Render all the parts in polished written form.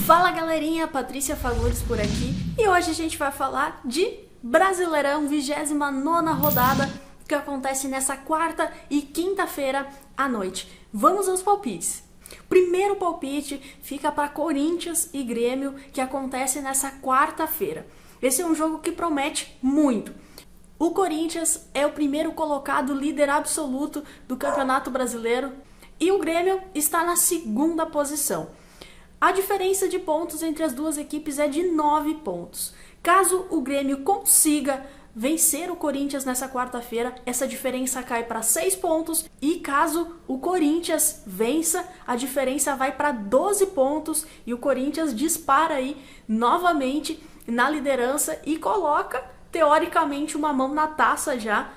Fala galerinha, Patrícia Fagundes por aqui e hoje a gente vai falar de Brasileirão, 29ª rodada que acontece nessa quarta e quinta-feira à noite. Vamos aos palpites. Primeiro palpite fica para Corinthians e Grêmio, que acontece nessa quarta-feira. Esse é um jogo que promete muito. O Corinthians é o primeiro colocado, líder absoluto do Campeonato Brasileiro, e o Grêmio está na segunda posição. A diferença de pontos entre as duas equipes é de 9 pontos. Caso o Grêmio consiga vencer o Corinthians nessa quarta-feira, essa diferença cai para 6 pontos. E caso o Corinthians vença, a diferença vai para 12 pontos. E o Corinthians dispara aí novamente na liderança e coloca, teoricamente, uma mão na taça já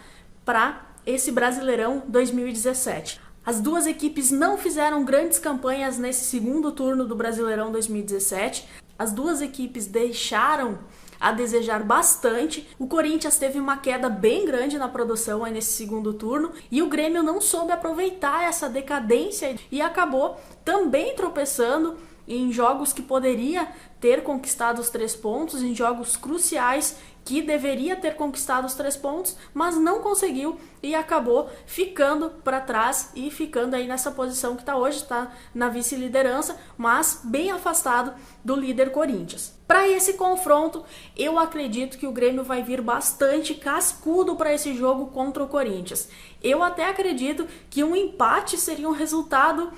para esse Brasileirão 2017. As duas equipes não fizeram grandes campanhas nesse segundo turno do Brasileirão 2017. As duas equipes deixaram a desejar bastante. O Corinthians teve uma queda bem grande na produção aí nesse segundo turno e o Grêmio não soube aproveitar essa decadência e acabou também tropeçando em jogos que poderia ter conquistado os 3 pontos, em jogos cruciais que deveria ter conquistado os 3 pontos, mas não conseguiu e acabou ficando para trás e ficando aí nessa posição que está hoje, está na vice-liderança, mas bem afastado do líder Corinthians. Para esse confronto, eu acredito que o Grêmio vai vir bastante cascudo para esse jogo contra o Corinthians. Eu até acredito que um empate seria um resultado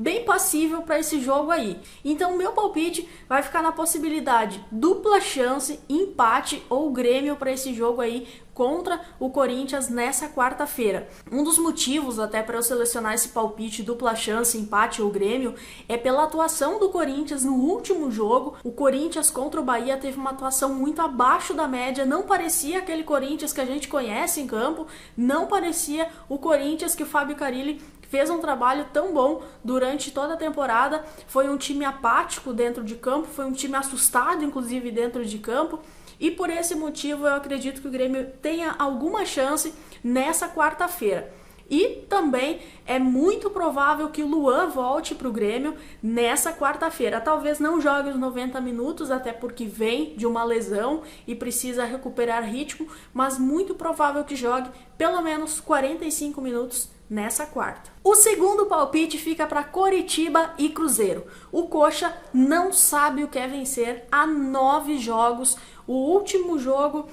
bem passível para esse jogo aí. Então meu palpite vai ficar na possibilidade dupla chance, empate ou Grêmio para esse jogo aí contra o Corinthians nessa quarta-feira. Um dos motivos até para eu selecionar esse palpite dupla chance, empate ou Grêmio é pela atuação do Corinthians no último jogo. O Corinthians contra o Bahia teve uma atuação muito abaixo da média, não parecia aquele Corinthians que a gente conhece em campo, não parecia o Corinthians que o Fábio Carille fez um trabalho tão bom durante toda a temporada. Foi um time apático dentro de campo, foi um time assustado inclusive dentro de campo, e por esse motivo eu acredito que o Grêmio tenha alguma chance nessa quarta-feira. E também é muito provável que o Luan volte para o Grêmio nessa quarta-feira. Talvez não jogue os 90 minutos, até porque vem de uma lesão e precisa recuperar ritmo, mas muito provável que jogue pelo menos 45 minutos nessa quarta. O segundo palpite fica para Coritiba e Cruzeiro. O Coxa não sabe o que é vencer há 9 jogos. O último jogo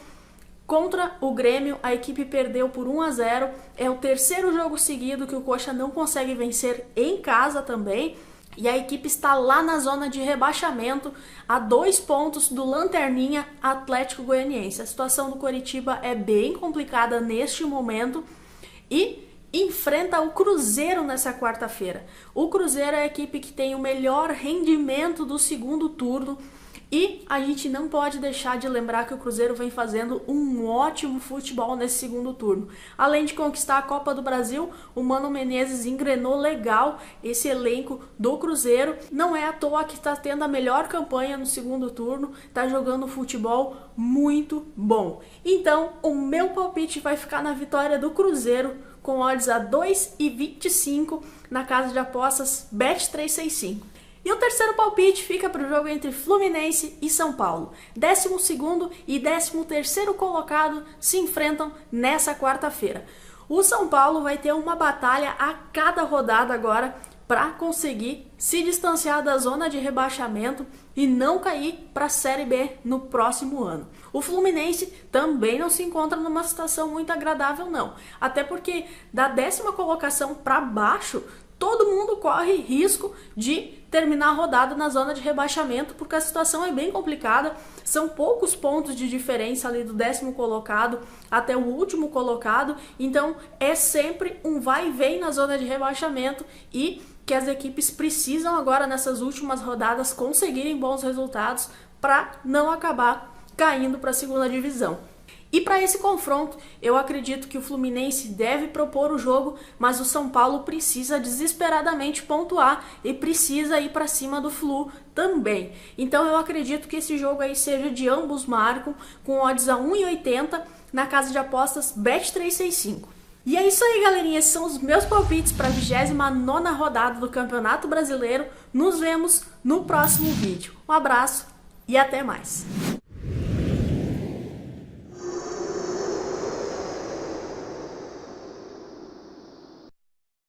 contra o Grêmio, a equipe perdeu por 1-0. É o terceiro jogo seguido que o Coxa não consegue vencer em casa também. E a equipe está lá na zona de rebaixamento, a 2 pontos do lanterninha Atlético Goianiense. A situação do Coritiba é bem complicada neste momento e enfrenta o Cruzeiro nessa quarta-feira. O Cruzeiro é a equipe que tem o melhor rendimento do segundo turno e a gente não pode deixar de lembrar que o Cruzeiro vem fazendo um ótimo futebol nesse segundo turno. Além de conquistar a Copa do Brasil, o Mano Menezes engrenou legal esse elenco do Cruzeiro. Não é à toa que está tendo a melhor campanha no segundo turno, está jogando futebol muito bom. Então, o meu palpite vai ficar na vitória do Cruzeiro, com odds a 2,25 na casa de apostas Bet365. E o terceiro palpite fica para o jogo entre Fluminense e São Paulo. 12º e 13º colocado se enfrentam nessa quarta-feira. O São Paulo vai ter uma batalha a cada rodada agora para conseguir se distanciar da zona de rebaixamento e não cair para a Série B no próximo ano. O Fluminense também não se encontra numa situação muito agradável não, até porque da 10ª colocação para baixo, todo mundo corre risco de terminar a rodada na zona de rebaixamento, porque a situação é bem complicada, são poucos pontos de diferença ali do 10º colocado até o último colocado, então é sempre um vai e vem na zona de rebaixamento e que as equipes precisam agora nessas últimas rodadas conseguirem bons resultados para não acabar caindo para a segunda divisão. E para esse confronto, eu acredito que o Fluminense deve propor o jogo, mas o São Paulo precisa desesperadamente pontuar e precisa ir para cima do Flu também. Então eu acredito que esse jogo aí seja de ambos marcam, com odds a 1,80 na casa de apostas Bet365. E é isso aí, galerinha. Esses são os meus palpites para a 29ª rodada do Campeonato Brasileiro. Nos vemos no próximo vídeo. Um abraço e até mais.